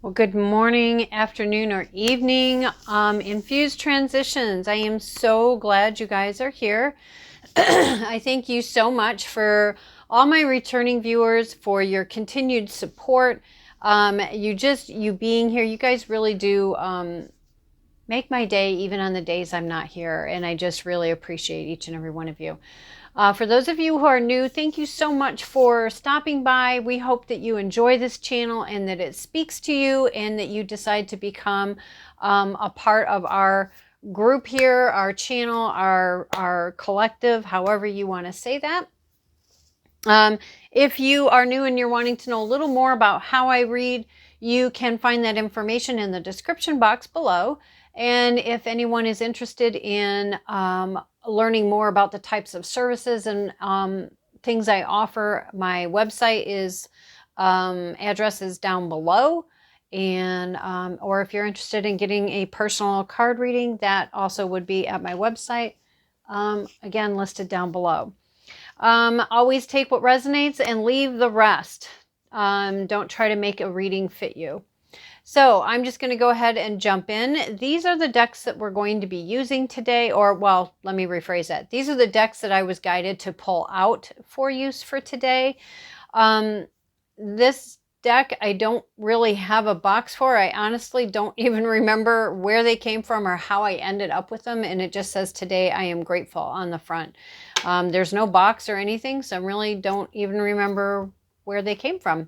Well, good morning, afternoon, or evening, Infused Transitions. I am so glad you guys are here. I thank you so much for all my returning viewers, for your continued support. You being here, you guys really do make my day, even on the days I'm not here. And I just really appreciate each and every one of you. For those of you who are new, thank you so much for stopping by. We hope that you enjoy this channel and that it speaks to you and that you decide to become a part of our group here, our channel, our collective, however you want to say that. If you are new and you're wanting to know a little more about how I read, you can find that information in the description box below. And if anyone is interested in learning more about the types of services and things I offer, my website is address is down below. And or if you're interested in getting a personal card reading, that also would be at my website, again listed down below. Always take what resonates and leave the rest. Don't try to make a reading fit you. So I'm just going to go ahead and jump in. These are the decks that we're going to be using today, or well, let me rephrase that. These are the decks that I was guided to pull out for use for today. This deck I don't really have a box for. I honestly don't even remember where they came from or how I ended up with them, and it just says today I am grateful on the front. There's no box or anything, so I really don't even remember where they came from.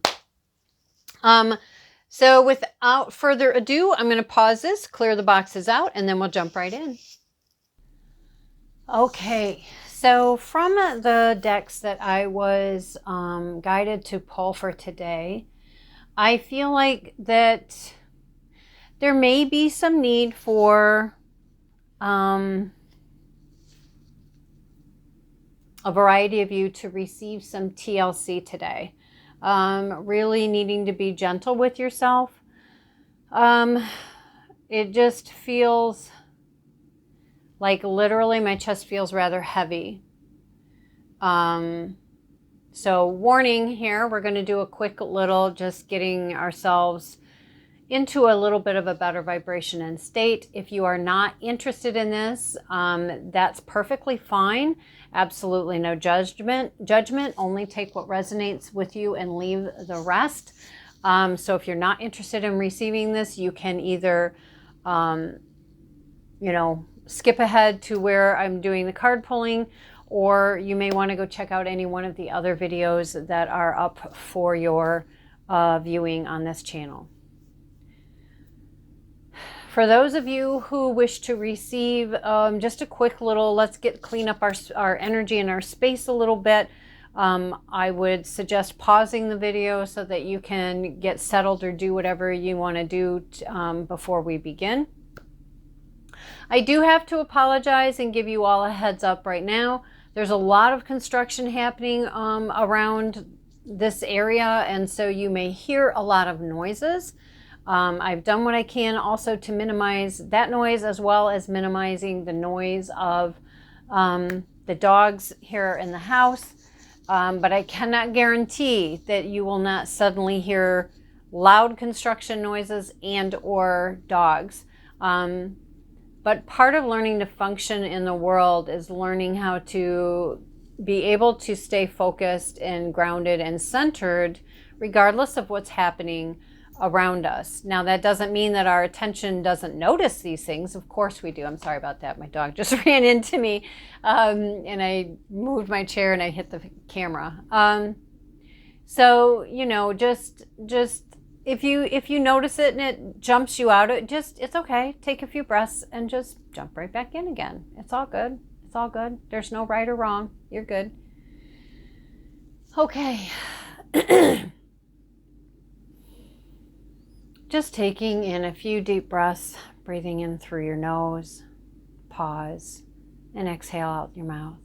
So without further ado, I'm going to pause this, clear the boxes out, and then we'll jump right in. Okay, so from the decks that I was guided to pull for today, I feel like that there may be some need for a variety of you to receive some TLC today. Really needing to be gentle with yourself. It just feels like literally my chest feels rather heavy. So warning here, we're going to do a quick little, just getting ourselves into a little bit of a better vibration and state. If you are not interested in this, that's perfectly fine. Absolutely no judgment. Only take what resonates with you and leave the rest. So if you're not interested in receiving this, you can either, skip ahead to where I'm doing the card pulling, or you may want to go check out any one of the other videos that are up for your viewing on this channel. For those of you who wish to receive just a quick little, let's clean up our energy and our space a little bit, I would suggest pausing the video so that you can get settled or do whatever you want to do before we begin. I do have to apologize and give you all a heads up right now. There's a lot of construction happening around this area, and so you may hear a lot of noises. I've done what I can also to minimize that noise, as well as minimizing the noise of the dogs here in the house. But I cannot guarantee that you will not suddenly hear loud construction noises and or dogs. But part of learning to function in the world is learning how to be able to stay focused and grounded and centered regardless of what's happening around us. Now, that doesn't mean that our attention doesn't notice these things. Of course we do. I'm sorry about that. My dog just ran into me and I moved my chair and I hit the camera. So, just if you notice it and it jumps you out, it's okay. Take a few breaths and just jump right back in again. It's all good. It's all good. There's no right or wrong. You're good. Okay. Just taking in a few deep breaths, breathing in through your nose, pause, and exhale out your mouth.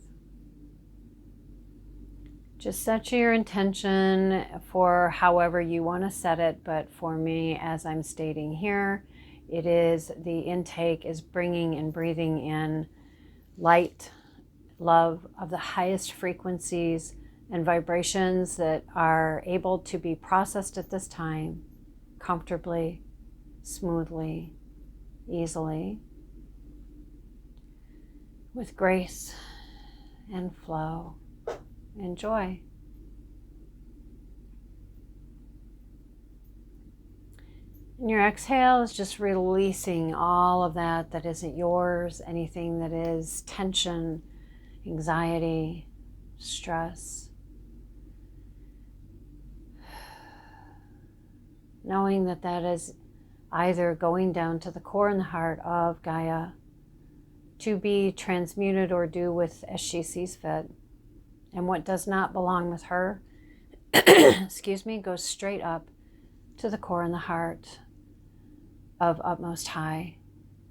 Just set your intention for however you want to set it, but for me, as I'm stating here, it is the intake is bringing and breathing in light, love of the highest frequencies and vibrations that are able to be processed at this time, comfortably, smoothly, easily, with grace and flow and joy. And your exhale is just releasing all of that that isn't yours, anything that is tension, anxiety, stress. Knowing that that is either going down to the core and the heart of Gaia to be transmuted or do with as she sees fit. And what does not belong with her, excuse me, goes straight up to the core and the heart of utmost high,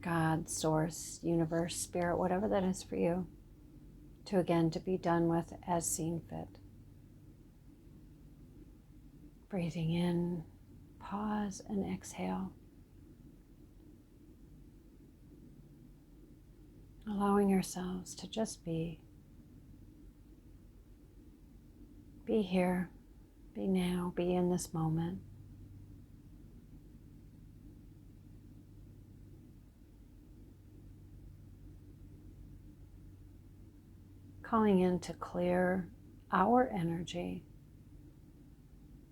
God, source, universe, spirit, whatever that is for you, to again to be done with as seen fit. Breathing in, pause and exhale. Allowing yourselves to just be here, be now, be in this moment. Calling in to clear our energy,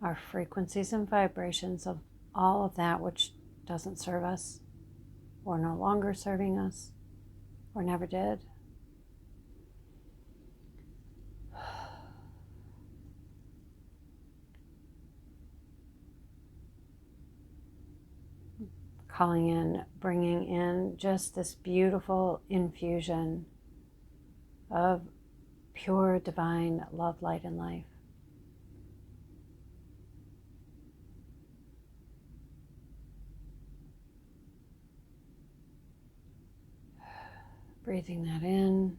our frequencies and vibrations of all of that which doesn't serve us, or no longer serving us, or never did. Calling in, bringing in just this beautiful infusion of pure divine love, light, and life. Breathing that in,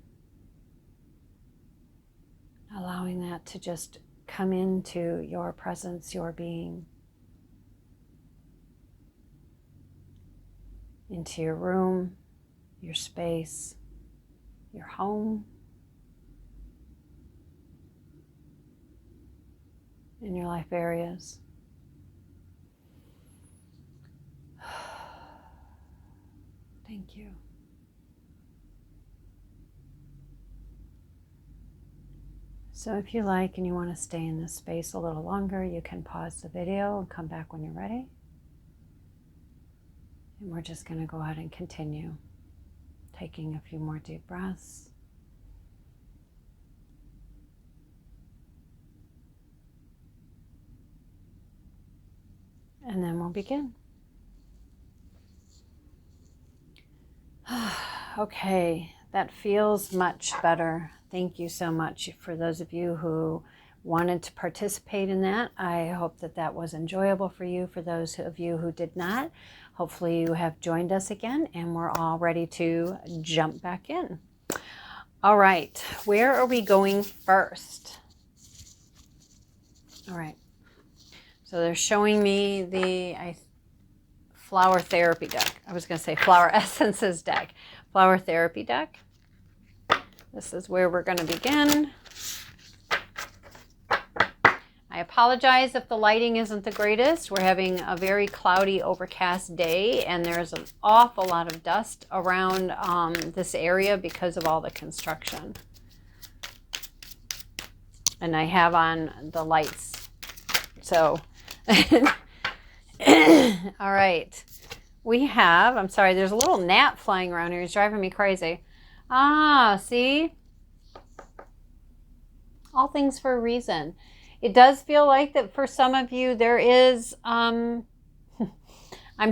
allowing that to just come into your presence, your being, into your room, your space, your home, in your life areas. Thank you. So if you like and you want to stay in this space a little longer, you can pause the video and come back when you're ready. And we're just going to go ahead and continue taking a few more deep breaths. And then we'll begin. Okay, that feels much better. Thank you so much for those of you who wanted to participate in that. I hope that that was enjoyable for you. For those of you who did not, hopefully you have joined us again and we're all ready to jump back in. All right, where are we going first? All right, so they're showing me the flower therapy deck. I was going to say flower essences deck. Flower therapy deck. This is where we're going to begin. I apologize if the lighting isn't the greatest. We're having a very cloudy, overcast day, and there's an awful lot of dust around this area because of all the construction. And I have on the lights. So, all right. We have, I'm sorry, there's a little gnat flying around here. It's driving me crazy. Ah, see? All things for a reason. It does feel like that for some of you there is, I'm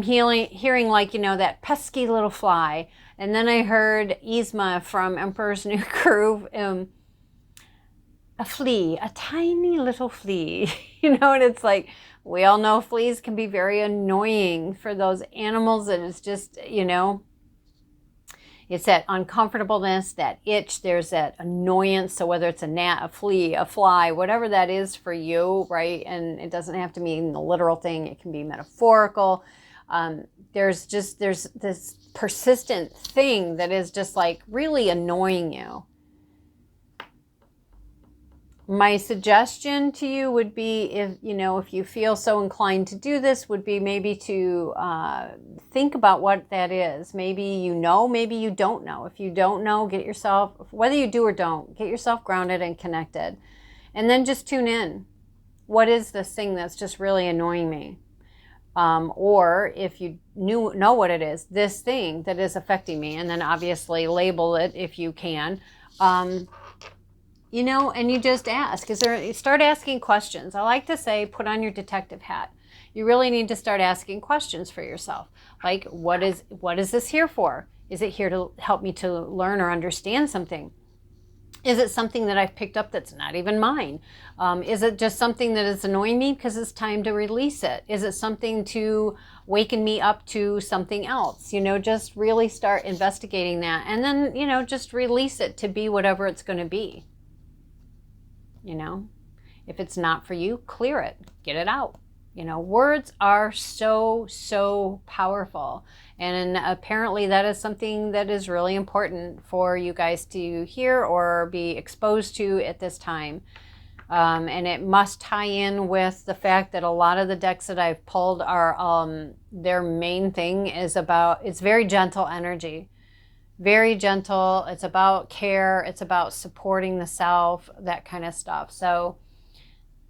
hearing like, you know, that pesky little fly. And then I heard Yzma from Emperor's New Groove, a flea, a tiny little flea. You know, and it's like, we all know fleas can be very annoying for those animals that is just, you know, it's that uncomfortableness, that itch, there's that annoyance. So whether it's a gnat, a flea, a fly, whatever that is for you, right? And it doesn't have to mean the literal thing. It can be metaphorical. There's this persistent thing that is just like really annoying you. My suggestion to you would be, if you feel so inclined to do this, would be maybe to think about what that is. Maybe you know, maybe you don't know. If you don't know, get yourself, whether you do or don't, get yourself grounded and connected. And then just tune in. What is this thing that's just really annoying me? Or if you know what it is, this thing that is affecting me, and then obviously label it if you can. And you just ask. Start asking questions. I like to say, put on your detective hat. You really need to start asking questions for yourself. Like, what is this here for? Is it here to help me to learn or understand something? Is it something that I've picked up that's not even mine? Is it just something that is annoying me because it's time to release it? Is it something to waken me up to something else? Just really start investigating that. And then, just release it to be whatever it's going to be. If it's not for you, clear it, get it out. Words are so powerful. And apparently that is something that is really important for you guys to hear or be exposed to at this time. And it must tie in with the fact that a lot of the decks that I've pulled are, their main thing is it's very gentle energy. Very gentle. It's about care. It's about supporting the self, that kind of stuff. So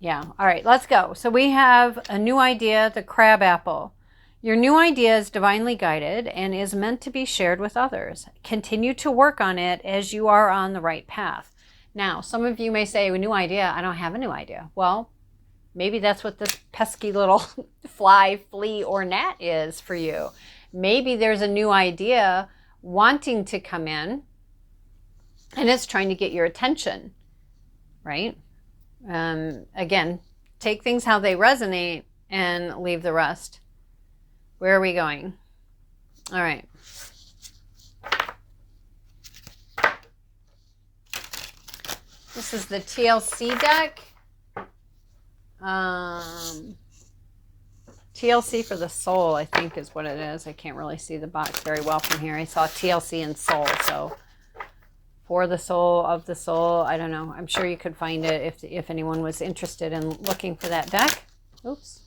yeah. All right, let's go. So we have a new idea, the crab apple. Your new idea is divinely guided and is meant to be shared with others. Continue to work on it as you are on the right path. Now, some of you may say, a new idea, I don't have a new idea. Well, maybe that's what this pesky little fly, flea, or gnat is for you. Maybe there's a new idea wanting to come in, and it's trying to get your attention, right? Again, take things how they resonate and leave the rest. Where are we going? All right. This is the TLC deck. TLC for the soul, I think, is what it is. I can't really see the box very well from here. I saw TLC and soul, so for the soul, of the soul, I don't know. I'm sure you could find it if anyone was interested in looking for that deck. Oops.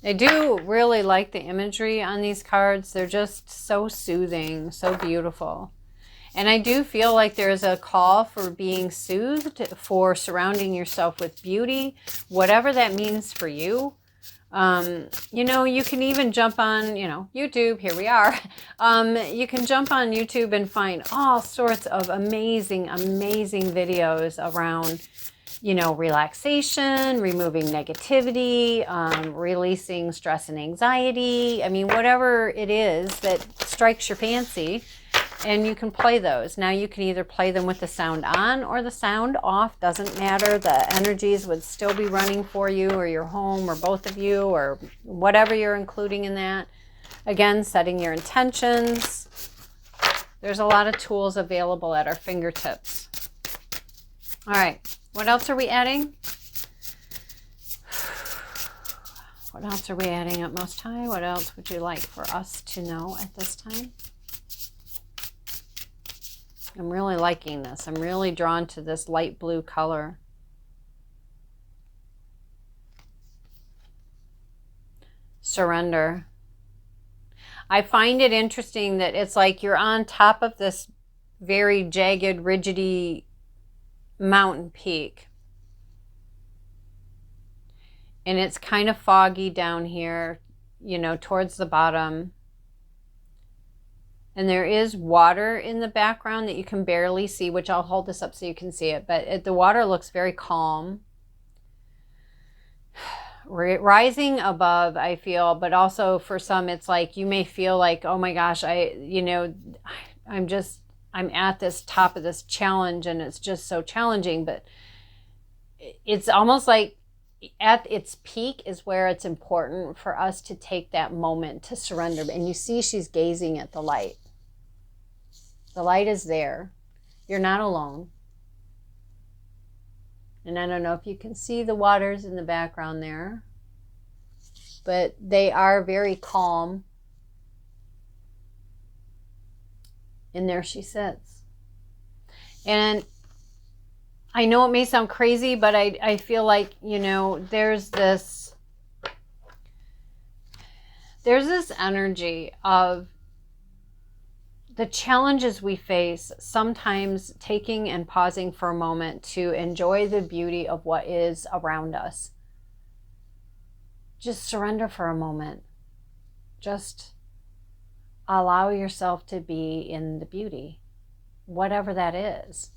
I do really like the imagery on these cards. They're just so soothing, so beautiful. And I do feel like there's a call for being soothed, for surrounding yourself with beauty, whatever that means for you. You can even jump on, YouTube. Here we are. You can jump on YouTube and find all sorts of amazing videos around, relaxation, removing negativity, releasing stress and anxiety. I mean, whatever it is that strikes your fancy. And you can play those. Now you can either play them with the sound on or the sound off. Doesn't matter. The energies would still be running for you or your home or both of you or whatever you're including in that. Again, setting your intentions. There's a lot of tools available at our fingertips. All right. What else are we adding? What else are we adding at Most High? What else would you like for us to know at this time? I'm really liking this. I'm really drawn to this light blue color. Surrender. I find it interesting that it's like you're on top of this very jagged, rigidy mountain peak. And it's kind of foggy down here, towards the bottom. And there is water in the background that you can barely see, which I'll hold this up so you can see it. But the water looks very calm. Rising above, I feel, but also for some, it's like you may feel like, oh my gosh, I'm at this top of this challenge and it's just so challenging. But it's almost like at its peak is where it's important for us to take that moment to surrender. And you see she's gazing at the light. The light is there. You're not alone. And I don't know if you can see the waters in the background there, but they are very calm. And there she sits. And I know it may sound crazy, but I feel like, you know, there's this energy of the challenges we face, sometimes taking and pausing for a moment to enjoy the beauty of what is around us. Just surrender for a moment. Just allow yourself to be in the beauty, whatever that is.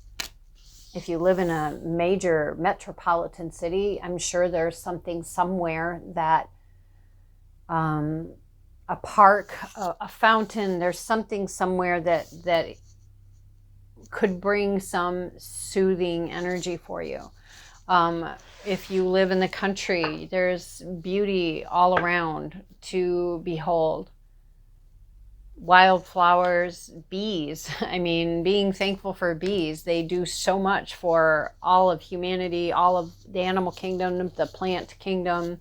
If you live in a major metropolitan city, I'm sure there's something somewhere that a park, a fountain, there's something somewhere that could bring some soothing energy for you. If you live in the country, there's beauty all around to behold. Wildflowers, bees. I mean, being thankful for bees. They do so much for all of humanity, all of the animal kingdom, the plant kingdom.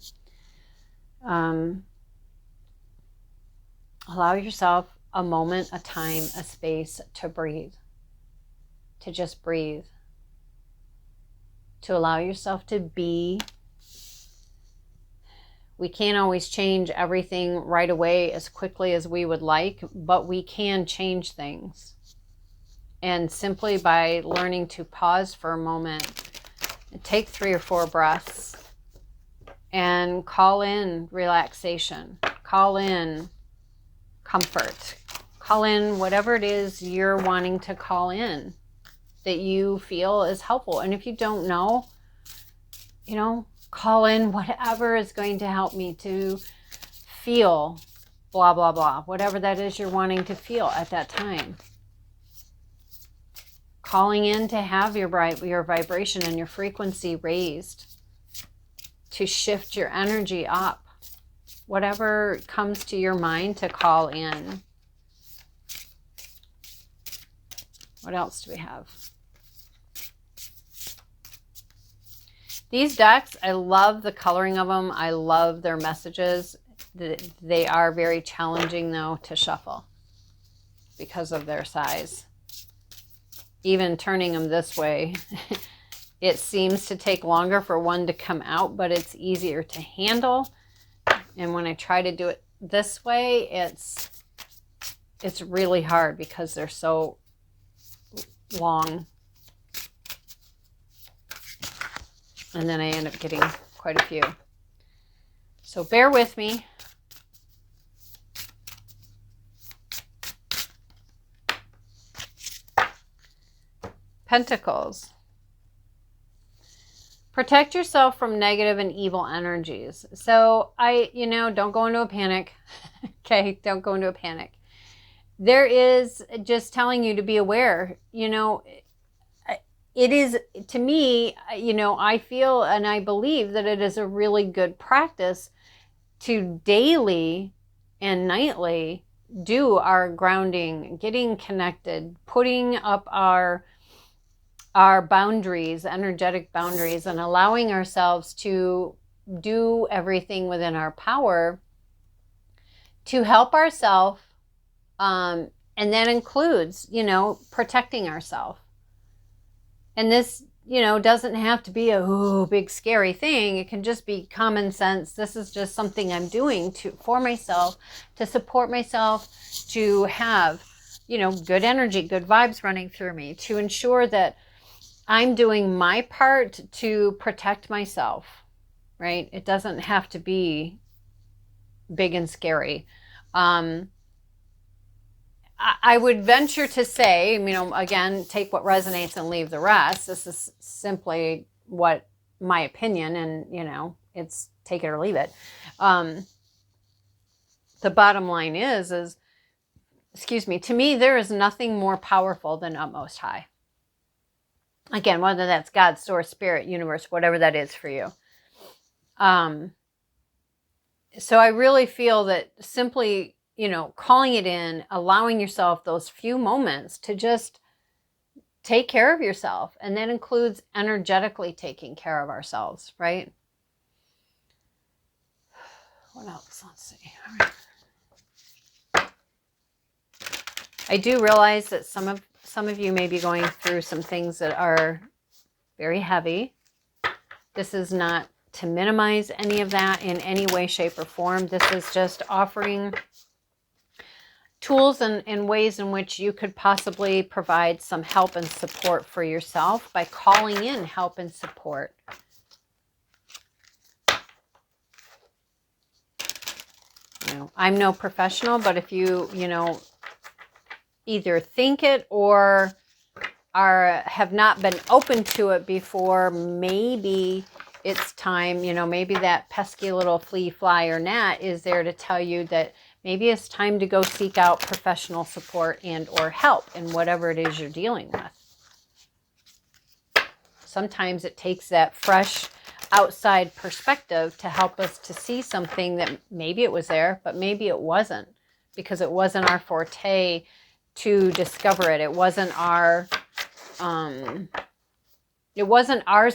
Allow yourself a moment, a time, a space to breathe, to just breathe, to allow yourself to be. We can't always change everything right away as quickly as we would like, but we can change things. And simply by learning to pause for a moment, take 3 or 4 breaths, and call in relaxation, call in comfort, call in whatever it is you're wanting to call in that you feel is helpful. And if you don't know, you know, call in whatever is going to help me to feel blah, blah, blah, whatever that is you're wanting to feel at that time. Calling in to have your vibration and your frequency raised, to shift your energy up. Whatever comes to your mind to call in. What else do we have? These decks, I love the coloring of them. I love their messages. They are very challenging, though, to shuffle because of their size. Even turning them this way, it seems to take longer for one to come out, but it's easier to handle. And when I try to do it this way, it's really hard because they're so long. And then I end up getting quite a few. So bear with me. Pentacles. Protect yourself from negative and evil energies. So don't go into a panic. Okay, don't go into a panic. There is just telling you to be aware. You know, it is, to me, I feel and I believe that it is a really good practice to daily and nightly do our grounding, getting connected, putting up our boundaries, energetic boundaries, and allowing ourselves to do everything within our power to help ourselves. And that includes, protecting ourselves. And this, doesn't have to be a big scary thing. It can just be common sense. This is just something I'm doing for myself, to support myself, to have, good energy, good vibes running through me, to ensure that I'm doing my part to protect myself, right? It doesn't have to be big and scary. I would venture to say, again, take what resonates and leave the rest. This is simply what my opinion, and, it's take it or leave it. The bottom line is, to me, there is nothing more powerful than Utmost High. Again, whether that's God, source, spirit, universe, whatever that is for you. So I really feel that simply, calling it in, allowing yourself those few moments to just take care of yourself. And that includes energetically taking care of ourselves, right? What else? Let's see. All right. I do realize that some some of you may be going through some things that are very heavy. This is not to minimize any of that in any way, shape, or form. This is just offering tools and ways in which you could possibly provide some help and support for yourself by calling in help and support. You know, I'm no professional, but if you know, either think it or have not been open to it before, maybe it's time, you know, maybe that pesky little flea, fly, or gnat is there to tell you that maybe it's time to go seek out professional support and or help in whatever it is you're dealing with. Sometimes it takes that fresh outside perspective to help us to see something that maybe it was there, but maybe it wasn't, because it wasn't our forte to discover it. It wasn't ours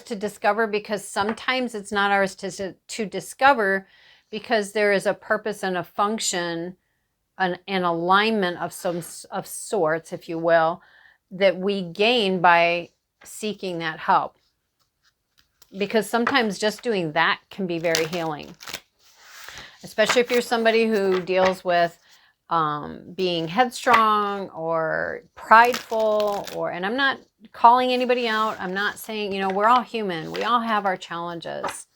to discover, because sometimes it's not ours to discover, because there is a purpose and a function, an alignment of sorts, if you will, that we gain by seeking that help. Because sometimes just doing that can be very healing, especially if you're somebody who deals with being headstrong or prideful, and I'm not calling anybody out. I'm not saying, you know, we're all human. We all have our challenges.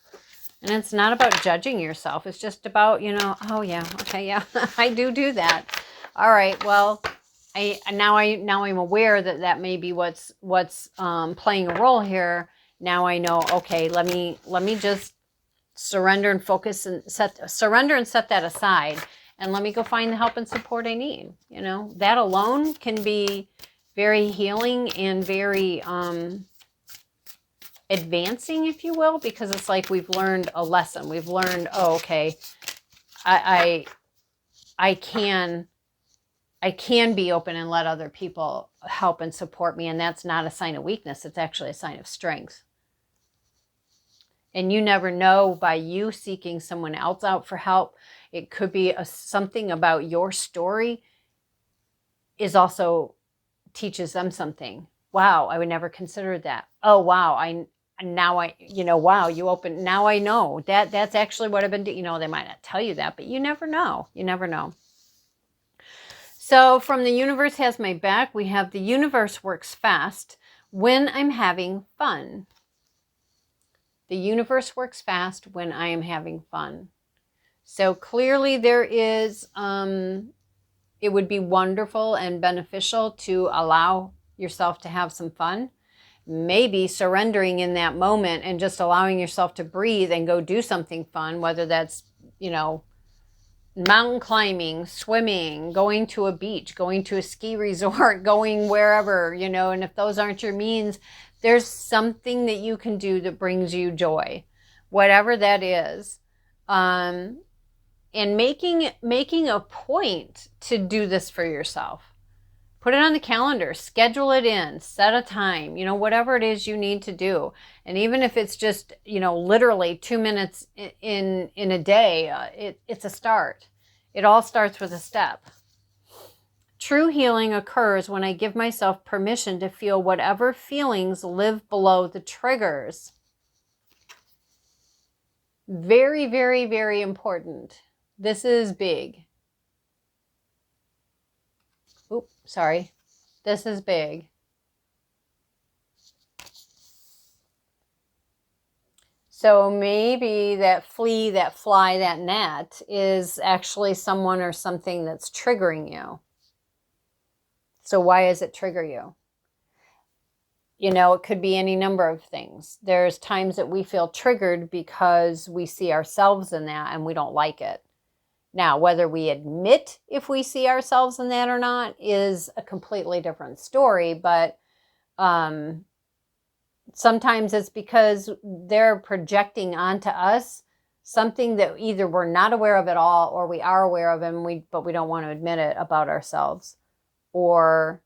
And it's not about judging yourself. It's just about, you know, oh yeah, okay, yeah, I do that. All right, well, now I'm aware that may be what's playing a role here. Now I know, okay, let me just surrender and focus and set that aside, and let me go find the help and support I need. You know, that alone can be very healing and very advancing, if you will, because it's like we've learned a lesson. We've learned, oh, okay, I can be open and let other people help and support me, and that's not a sign of weakness. It's actually a sign of strength. And you never know, by you seeking someone else out for help, it could be something about your story is also teaches them something. Wow, I would never consider that. Oh, wow, wow, you open, now I know that's actually what I've been doing. You know, they might not tell you that, but you never know. You never know. So from the universe has my back, we have the universe works fast when I'm having fun. The universe works fast when I am having fun. So clearly there is, it would be wonderful and beneficial to allow yourself to have some fun. Maybe surrendering in that moment and just allowing yourself to breathe and go do something fun, whether that's, you know, mountain climbing, swimming, going to a beach, going to a ski resort, going wherever, you know, and if those aren't your means, there's something that you can do that brings you joy, whatever that is. And making a point to do this for yourself. Put it on the calendar, schedule it in, set a time, you know, whatever it is you need to do. And even if it's just, you know, literally 2 minutes in a day, it's a start. It all starts with a step. True healing occurs when I give myself permission to feel whatever feelings live below the triggers. Very, very, very important. This is big. Oops, sorry. This is big. So maybe that flea, that fly, that gnat is actually someone or something that's triggering you. So why does it trigger you? You know, it could be any number of things. There's times that we feel triggered because we see ourselves in that and we don't like it. Now, whether we admit if we see ourselves in that or not is a completely different story, but sometimes it's because they're projecting onto us something that either we're not aware of at all or we are aware of but we don't want to admit it about ourselves. Or,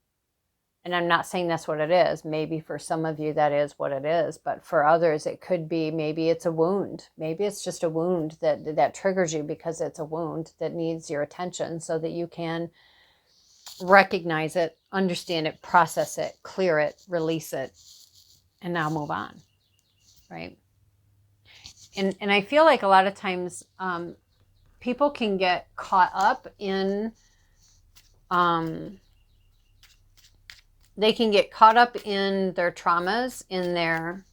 and I'm not saying that's what it is. Maybe for some of you that is what it is, but for others it could be, maybe it's a wound. Maybe it's just a wound that triggers you because it's a wound that needs your attention so that you can recognize it, understand it, process it, clear it, release it, and now move on, right? And I feel like a lot of times people can get caught up in, they can get caught up in their traumas, in their,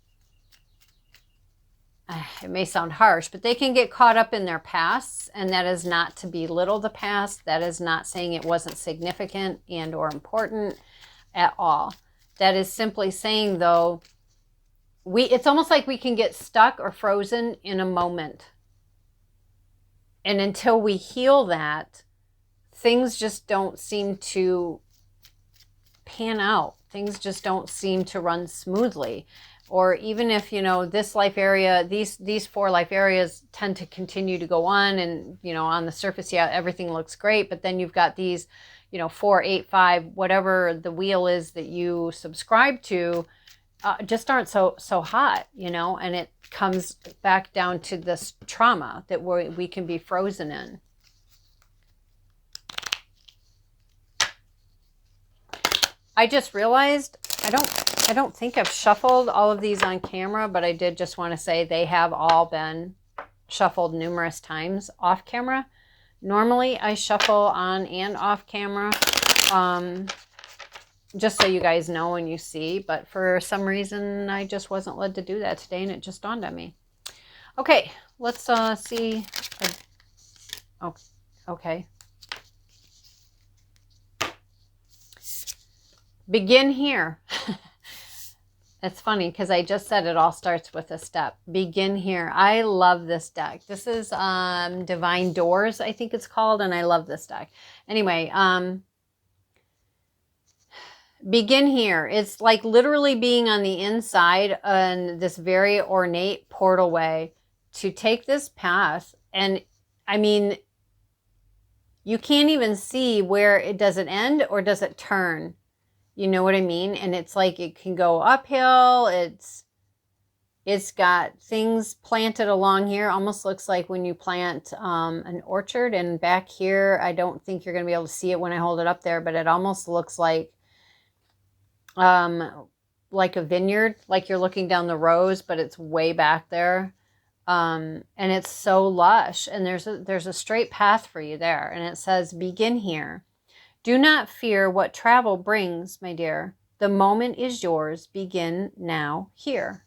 it may sound harsh, but they can get caught up in their pasts, and that is not to belittle the past. That is not saying it wasn't significant and or important at all. That is simply saying, though, it's almost like we can get stuck or frozen in a moment. And until we heal that, things just don't seem to pan out. Things just don't seem to run smoothly. Or even if, you know, this life area, these 4 life areas tend to continue to go on, and, you know, on the surface, yeah, everything looks great. But then you've got these, you know, 4, 8, 5, whatever the wheel is that you subscribe to, just aren't so hot, you know, and it comes back down to this trauma that we can be frozen in. I just realized I don't think I've shuffled all of these on camera, but I did just want to say they have all been shuffled numerous times off camera. Normally I shuffle on and off camera, just so you guys know and you see, but for some reason I just wasn't led to do that today, and it just dawned on me. Okay, let's see. Oh, okay. Begin here. It's funny because I just said it all starts with a step. Begin here. I love this deck. This is Divine Doors, I think it's called, and I love this deck. Anyway, begin here. It's like literally being on the inside in this very ornate portal way to take this path. And I mean, you can't even see where it does it end or does it turn. You know what I mean? And it's like it can go uphill. It's got things planted along here. Almost looks like when you plant an orchard. And back here, I don't think you're going to be able to see it when I hold it up there, but it almost looks like a vineyard, like you're looking down the rows, but it's way back there. And it's so lush. And there's a straight path for you there. And it says, begin here. Do not fear what travel brings, my dear. The moment is yours. Begin now here.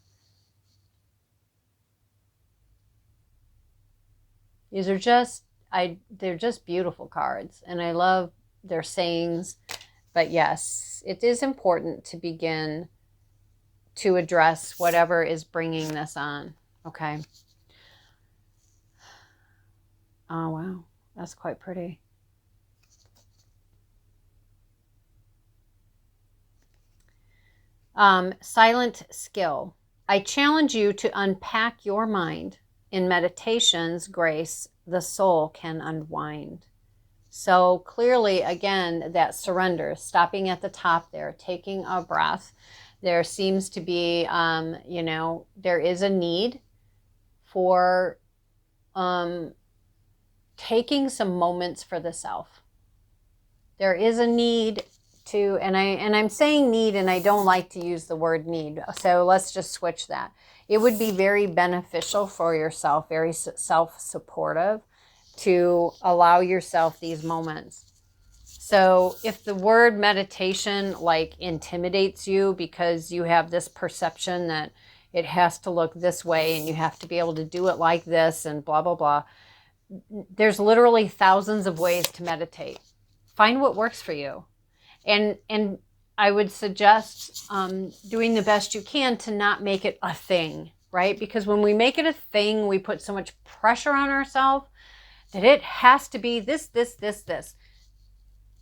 These are they're just beautiful cards, and I love their sayings. But yes, it is important to begin to address whatever is bringing this on. Okay. Oh, wow. That's quite pretty. Silent skill. I challenge you to unpack your mind. In meditation's grace, the soul can unwind. So clearly, again, that surrender, stopping at the top there, taking a breath. There seems to be, you know, there is a need for taking some moments for the self. There is a need to, and I'm saying need, and I don't like to use the word need, so let's just switch that. It would be very beneficial for yourself, very self-supportive, to allow yourself these moments. So if the word meditation like intimidates you because you have this perception that it has to look this way and you have to be able to do it like this and blah, blah, blah, there's literally thousands of ways to meditate. Find what works for you. And I would suggest doing the best you can to not make it a thing, right? Because when we make it a thing, we put so much pressure on ourselves that it has to be this.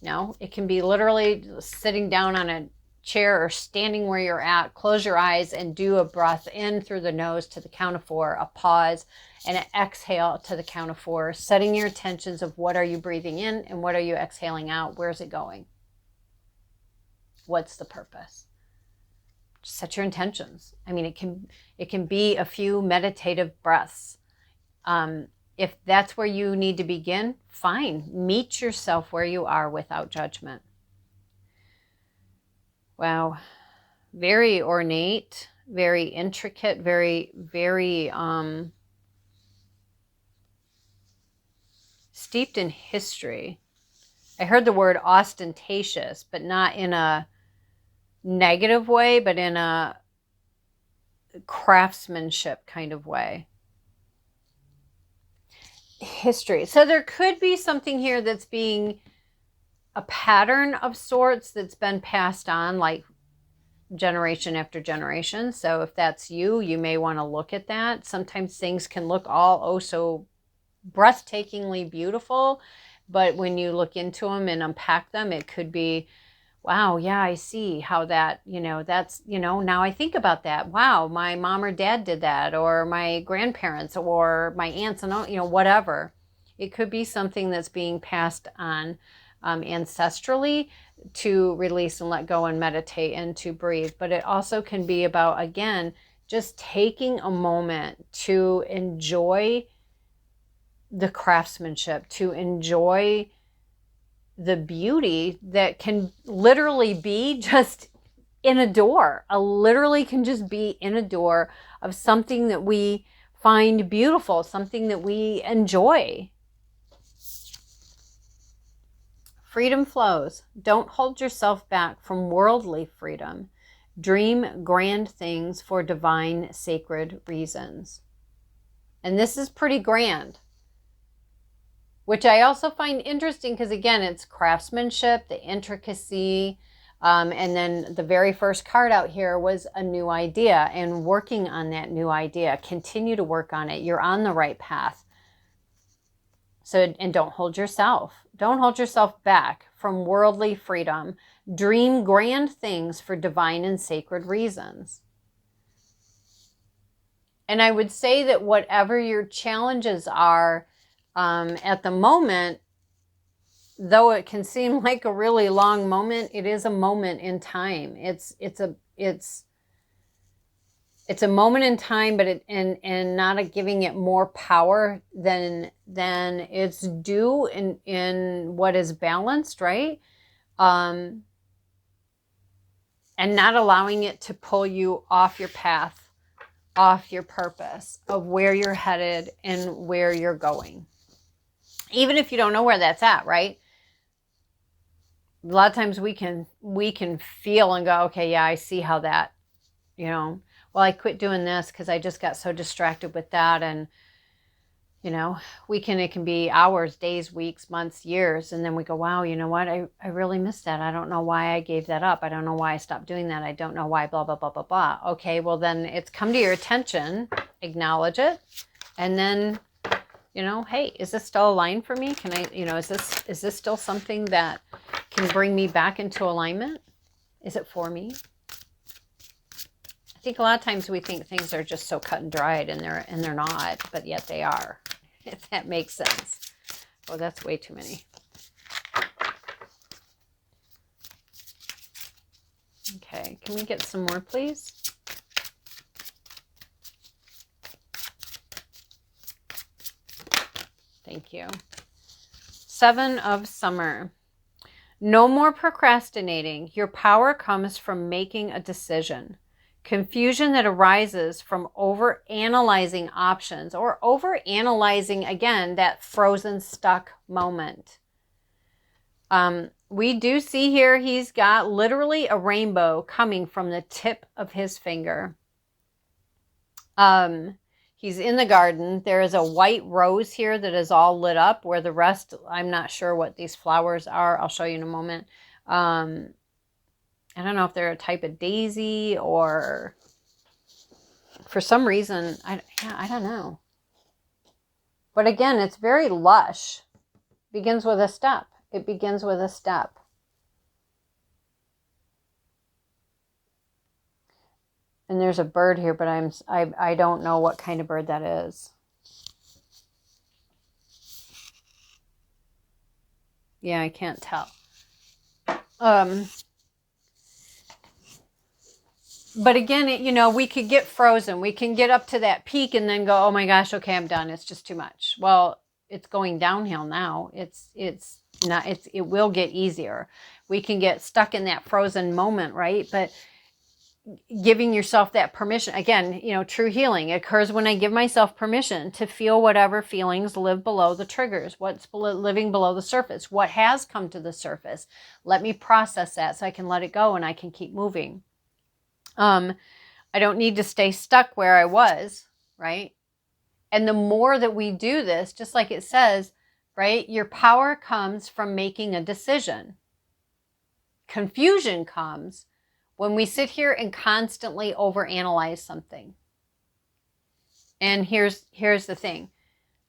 No, it can be literally sitting down on a chair or standing where you're at. Close your eyes and do a breath in through the nose to the count of 4, a pause, and an exhale to the count of 4, setting your intentions of what are you breathing in and what are you exhaling out? Where's it going? What's the purpose? Just set your intentions. I mean, it can be a few meditative breaths. If that's where you need to begin, fine. Meet yourself where you are without judgment. Wow. Very ornate, very intricate, very, very steeped in history. I heard the word ostentatious, but not in a negative way, but in a craftsmanship kind of way. History. So there could be something here that's being a pattern of sorts that's been passed on, like generation after generation. So if that's you, you may want to look at that. Sometimes things can look all oh so breathtakingly beautiful, but when you look into them and unpack them, it could be, wow, yeah, I see how that, that's, now I think about that. Wow, my mom or dad did that, or my grandparents, or my aunts, and whatever. It could be something that's being passed on ancestrally to release and let go and meditate and to breathe. But it also can be about, again, just taking a moment to enjoy the craftsmanship, to enjoy the beauty that can literally be just in a door. Literally can just be in a door of something that we find beautiful, something that we enjoy. Freedom flows. Don't hold yourself back from worldly freedom. Dream grand things for divine, sacred reasons. And this is pretty grand, which I also find interesting because, again, it's craftsmanship, the intricacy, and then the very first card out here was a new idea, and working on that new idea. Continue to work on it. You're on the right path. So, and don't hold yourself back from worldly freedom. Dream grand things for divine and sacred reasons. And I would say that whatever your challenges are at the moment, though it can seem like a really long moment, it is a moment in time. It's a moment in time, but and not giving it more power than it's due in what is balanced, right? And not allowing it to pull you off your path, off your purpose of where you're headed and where you're going. Even if you don't know where that's at, right? A lot of times we can feel and go, okay, yeah, I see how that, well, I quit doing this because I just got so distracted with that. And, it can be hours, days, weeks, months, years. And then we go, wow, you know what? I really missed that. I don't know why I gave that up. I don't know why I stopped doing that. I don't know why, blah, blah, blah, blah, blah. Okay, well, then it's come to your attention, acknowledge it. And then, hey, is this still aligned for me? Can I, is this still something that can bring me back into alignment? Is it for me? I think a lot of times we think things are just so cut and dried, and they're not, but yet they are. If that makes sense. Oh, that's way too many. Okay, can we get some more, please? Thank you. 7 of Summer. No more procrastinating. Your power comes from making a decision. Confusion that arises from over-analyzing options or over-analyzing, again, that frozen, stuck moment. We do see here he's got literally a rainbow coming from the tip of his finger. He's in the garden. There is a white rose here that is all lit up, where the rest, I'm not sure what these flowers are. I'll show you in a moment. I don't know if they're a type of daisy, or for some reason, I don't know. But again, it's very lush. Begins with a step. It begins with a step. And there's a bird here, but I don't know what kind of bird that is. Yeah, I can't tell. But again, we could get frozen. We can get up to that peak and then go, oh my gosh, okay, I'm done. It's just too much. Well, it's going downhill now. It will get easier. We can get stuck in that frozen moment, right? But giving yourself that permission, again, you know, true healing occurs when I give myself permission to feel whatever feelings live below the triggers, what's living below the surface, what has come to the surface. Let me process that so I can let it go and I can keep moving. I don't need to stay stuck where I was, right? And the more that we do this, just like it says, right, your power comes from making a decision. Confusion comes when we sit here and constantly overanalyze something. And here's the thing.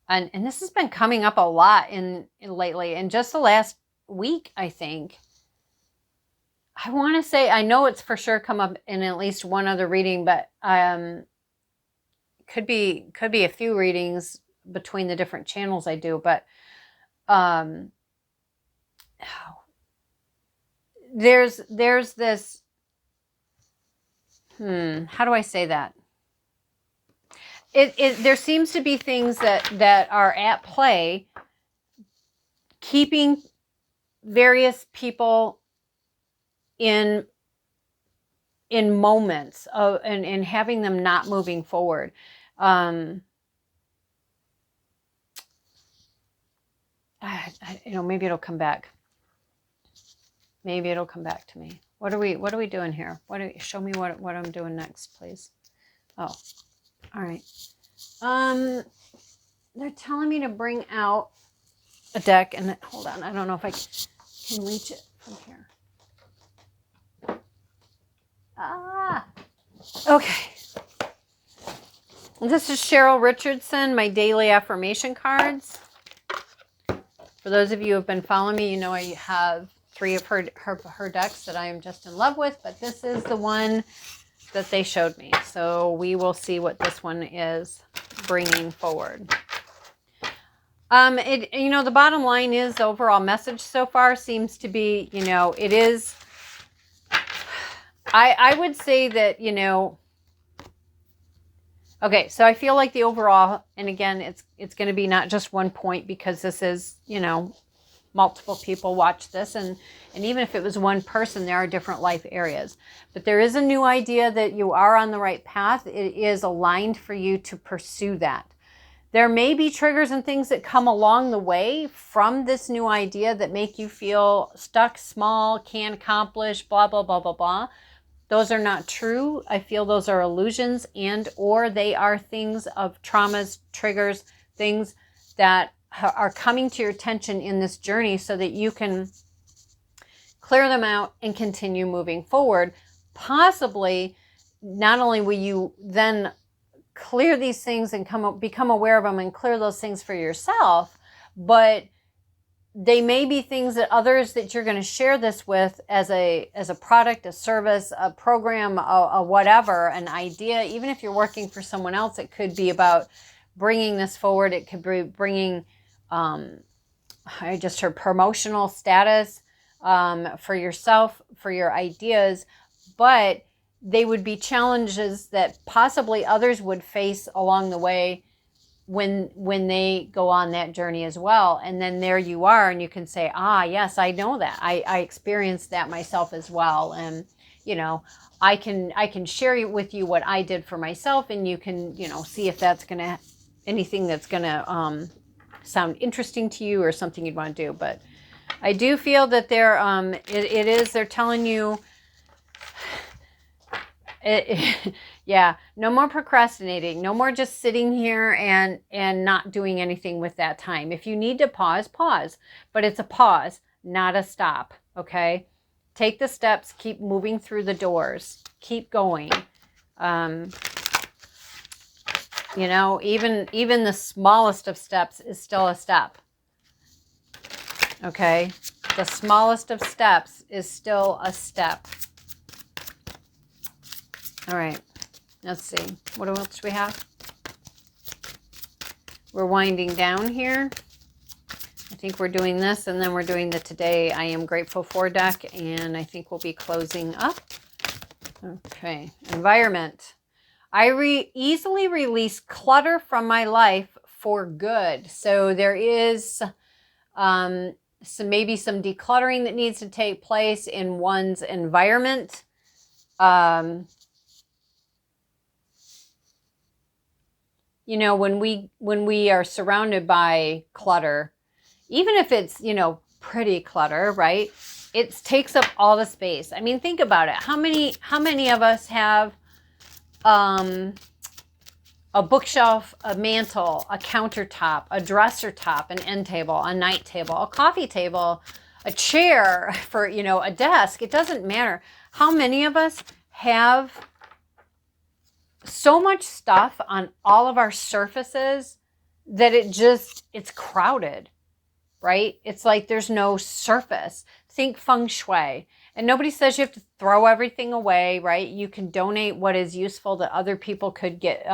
And this has been coming up a lot in lately. In just the last week, I think. I want to say, I know it's for sure come up in at least one other reading, but could be a few readings between the different channels I do. But there's this, how do I say that? There seems to be things that are at play, keeping various people in moments of and having them not moving forward. Maybe it'll come back. Maybe it'll come back to me. What are we doing here? Show me what I'm doing next, please. Oh, all right. They're telling me to bring out a deck, and hold on, I don't know if I can reach it from here. Okay. This is Cheryl Richardson, my daily affirmation cards. For those of you who have been following me, you know I have 3 of her decks that I am just in love with, but this is the one that they showed me. So we will see what this one is bringing forward. The bottom line is the overall message so far seems to be, it is, I would say that, okay, so I feel like the overall, and again, it's going to be not just one point, because this is, multiple people watch this, and even if it was one person, there are different life areas. But there is a new idea that you are on the right path. It is aligned for you to pursue that. There may be triggers and things that come along the way from this new idea that make you feel stuck, small, can't accomplish, blah, blah, blah, blah, blah. Those are not true. I feel those are illusions, or they are things of traumas, triggers, things that are coming to your attention in this journey so that you can clear them out and continue moving forward. Possibly, not only will you then clear these things and become aware of them and clear those things for yourself, but they may be things that others that you're going to share this with as a product, a service, a program, a whatever, an idea. Even if you're working for someone else, it could be about bringing this forward. It could be bringing, I just heard promotional status for yourself, for your ideas, but they would be challenges that possibly others would face along the way when they go on that journey as well. And then there you are, and you can say, yes, I know that. I experienced that myself as well. And, I can share with you what I did for myself, and you can, see if that's anything that's going to sound interesting to you or something you'd want to do. But I do feel that they're telling you, no more procrastinating, no more just sitting here and not doing anything with that time. If you need to pause, but it's a pause, not a stop. Okay. Take the steps, keep moving through the doors, keep going. Even the smallest of steps is still a step. Okay. The smallest of steps is still a step. All right, let's see. What else do we have? We're winding down here. I think we're doing this, and then we're doing the Today I Am Grateful For deck, and I think we'll be closing up. Okay, environment. I easily release clutter from my life for good. So there is maybe some decluttering that needs to take place in one's environment. You know, when we are surrounded by clutter, even if it's, you know, pretty clutter, right? It takes up all the space. I mean, think about it. How many of us have a bookshelf, a mantle, a countertop, a dresser top, an end table, a night table, a coffee table, a chair for, you know, a desk? It doesn't matter. How many of us have so much stuff on all of our surfaces that it's crowded, right? It's like there's no surface. Think feng shui. And nobody says you have to throw everything away, right? You can donate what is useful that other people could get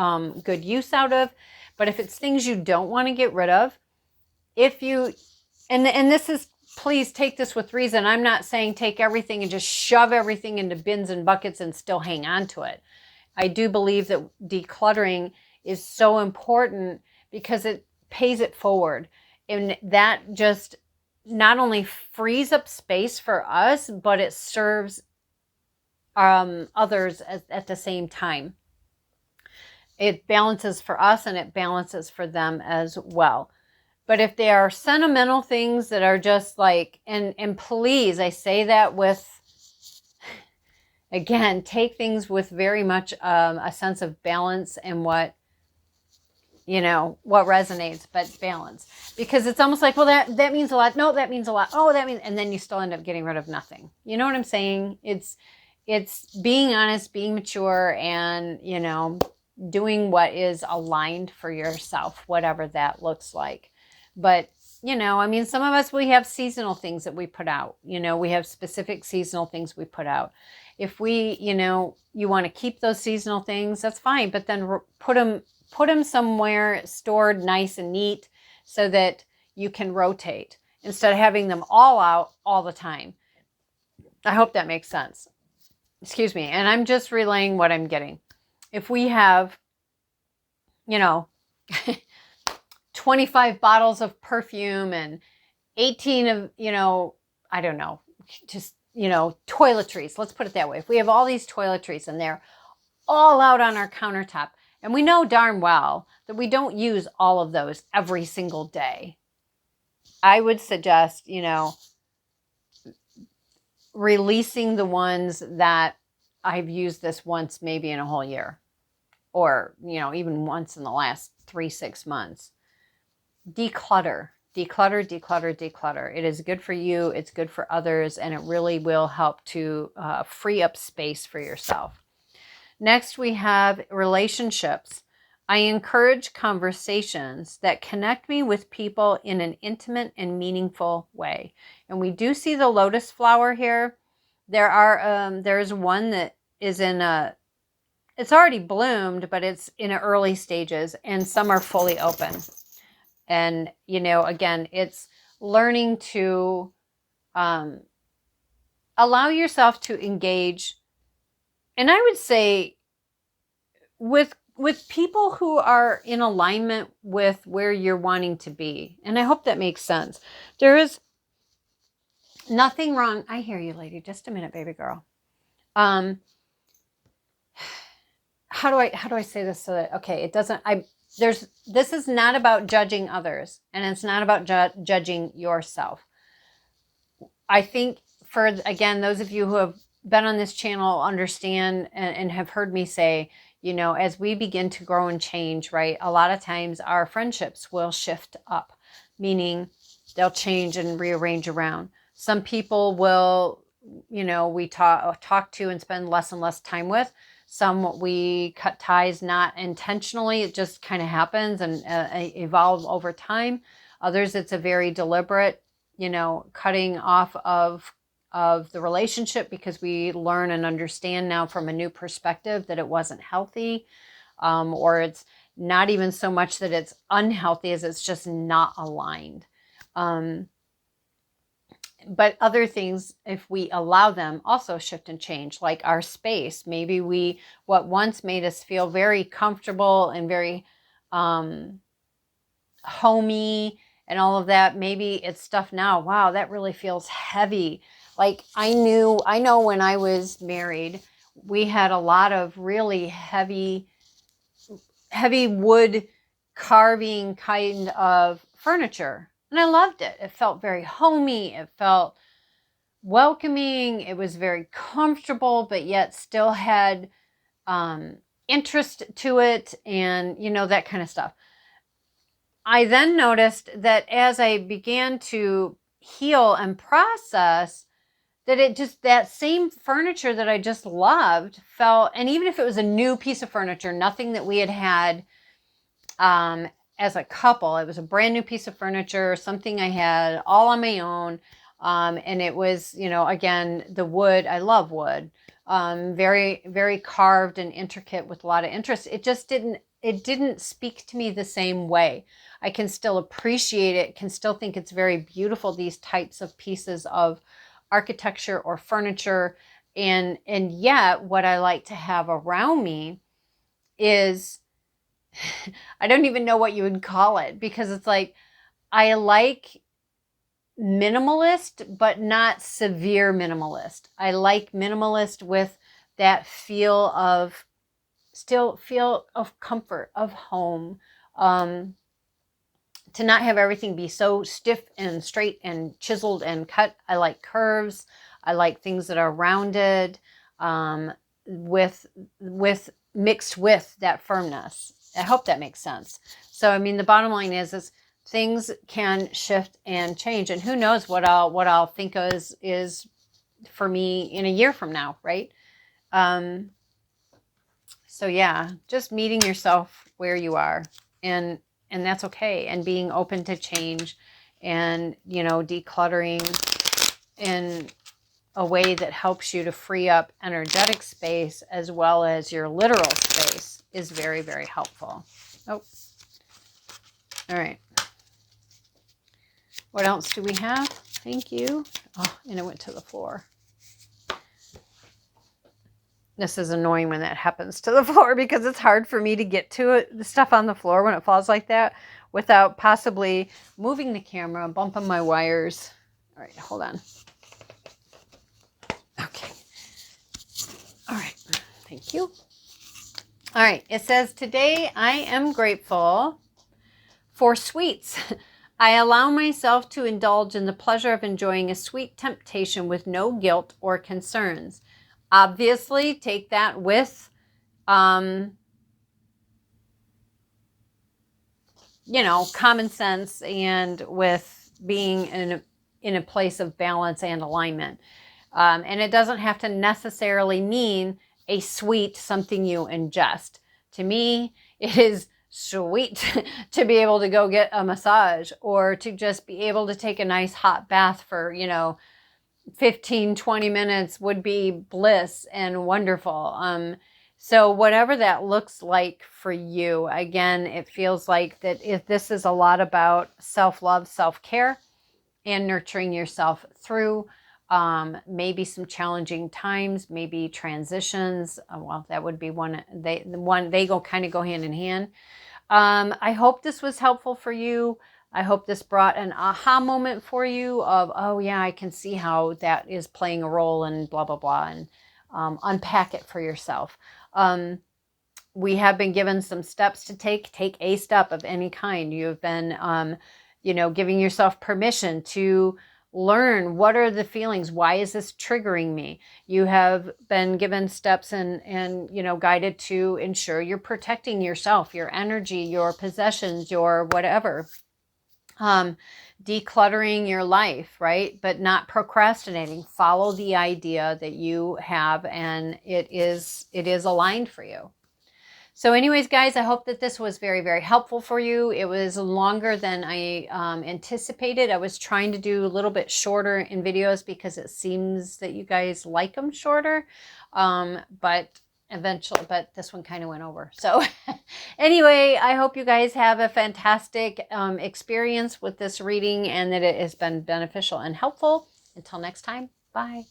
good use out of. But if it's things you don't want to get rid of, if you, and this is, please take this with reason. I'm not saying take everything and just shove everything into bins and buckets and still hang on to it. I do believe that decluttering is so important because it pays it forward. And that just not only frees up space for us, but it serves others at the same time. It balances for us and it balances for them as well. But if they are sentimental things that are just like, and please, I say that with, again, take things with very much a sense of balance and what, you know, what resonates, but balance. Because it's almost like, well, that means a lot. No, that means a lot. Oh, that means, and then you still end up getting rid of nothing. You know what I'm saying? It's being honest, being mature, and, you know, doing what is aligned for yourself, whatever that looks like. But, you know, I mean, some of us, we have seasonal things that we put out. You know, we have specific seasonal things we put out. If we, you know, you want to keep those seasonal things, that's fine. But then put them somewhere stored nice and neat so that you can rotate instead of having them all out all the time. I hope that makes sense. Excuse me. And I'm just relaying what I'm getting. If we have, you know, 25 bottles of perfume and 18 of, you know, I don't know, just, you know, toiletries. Let's put it that way. If we have all these toiletries and they're all out on our countertop, and we know darn well that we don't use all of those every single day, I would suggest, you know, releasing the ones that I've used this once maybe in a whole year, or, you know, even once in the last 3-6 months. Declutter. It is good for you. It's good for others. And it really will help to free up space for yourself. Next, we have relationships. I encourage conversations that connect me with people in an intimate and meaningful way. And we do see the lotus flower here. There's one that is it's already bloomed, but it's in early stages, and some are fully open. And, you know, again, it's learning to allow yourself to engage. And I would say with people who are in alignment with where you're wanting to be. And I hope that makes sense. There is nothing wrong. I hear you, lady. Just a minute, baby girl. How do I say this so that, okay, it doesn't, this is not about judging others, and it's not about judging yourself. I think for, again, those of you who have been on this channel understand and have heard me say, you know, as we begin to grow and change, right, a lot of times our friendships will shift up, meaning they'll change and rearrange around. Some people will, you know, we talk to and spend less and less time with. Some we cut ties not intentionally. It just kind of happens and evolve over time. Others, it's a very deliberate, you know, cutting off of the relationship because we learn and understand now from a new perspective that it wasn't healthy, or it's not even so much that it's unhealthy as it's just not aligned. But other things, if we allow them, also shift and change, like our space. Maybe what once made us feel very comfortable and very homey and all of that. Maybe it's stuff now. Wow, that really feels heavy. Like I know when I was married, we had a lot of really heavy wood carving kind of furniture. And I loved it. It felt very homey. It felt welcoming. It was very comfortable, but yet still had interest to it, and that kind of stuff. I then noticed that as I began to heal and process, that that same furniture that I just loved felt, and even if it was a new piece of furniture, nothing that we had as a couple, it was a brand new piece of furniture, something I had all on my own. And it was, again, the wood, I love wood, very, very carved and intricate with a lot of interest. It didn't speak to me the same way. I can still appreciate it, can still think it's very beautiful, these types of pieces of architecture or furniture. And yet what I like to have around me is, I don't even know what you would call it, because it's like, I like minimalist, but not severe minimalist. I like minimalist with that feel of comfort, of home, to not have everything be so stiff and straight and chiseled and cut. I like curves. I like things that are rounded, with mixed with that firmness. I hope that makes sense. So, I mean, the bottom line is things can shift and change, and who knows what I'll think is for me in a year from now, right? So yeah, just meeting yourself where you are, and that's okay, and being open to change, and decluttering in a way that helps you to free up energetic space as well as your literal space is very, very helpful. Oh, all right. What else do we have? Thank you. Oh, and it went to the floor. This is annoying when that happens to the floor, because it's hard for me to get to it, the stuff on the floor when it falls like that, without possibly moving the camera, bumping my wires. All right, hold on. Okay. All right. Thank you. All right. It says, today I am grateful for sweets. I allow myself to indulge in the pleasure of enjoying a sweet temptation with no guilt or concerns. Obviously, take that with, common sense, and with being in a place of balance and alignment. And it doesn't have to necessarily mean a sweet something you ingest. To me, it is sweet to be able to go get a massage, or to just be able to take a nice hot bath for, 15, 20 minutes would be bliss and wonderful. So whatever that looks like for you, again, it feels like that if this is a lot about self-love, self-care, and nurturing yourself through maybe some challenging times, maybe transitions. Well, that would be one. They kind of go hand in hand. I hope this was helpful for you. I hope this brought an aha moment for you of, oh yeah, I can see how that is playing a role, and blah, blah, blah, and unpack it for yourself. We have been given some steps to take a step of any kind. You've been, giving yourself permission to learn, what are the feelings? Why is this triggering me? You have been given steps and guided to ensure you're protecting yourself, your energy, your possessions, your whatever. Decluttering your life, right? But not procrastinating. Follow the idea that you have, and it is aligned for you. So anyways, guys, I hope that this was very, very helpful for you. It was longer than I anticipated. I was trying to do a little bit shorter in videos because it seems that you guys like them shorter. But this one kind of went over. So anyway, I hope you guys have a fantastic experience with this reading, and that it has been beneficial and helpful. Until next time, bye.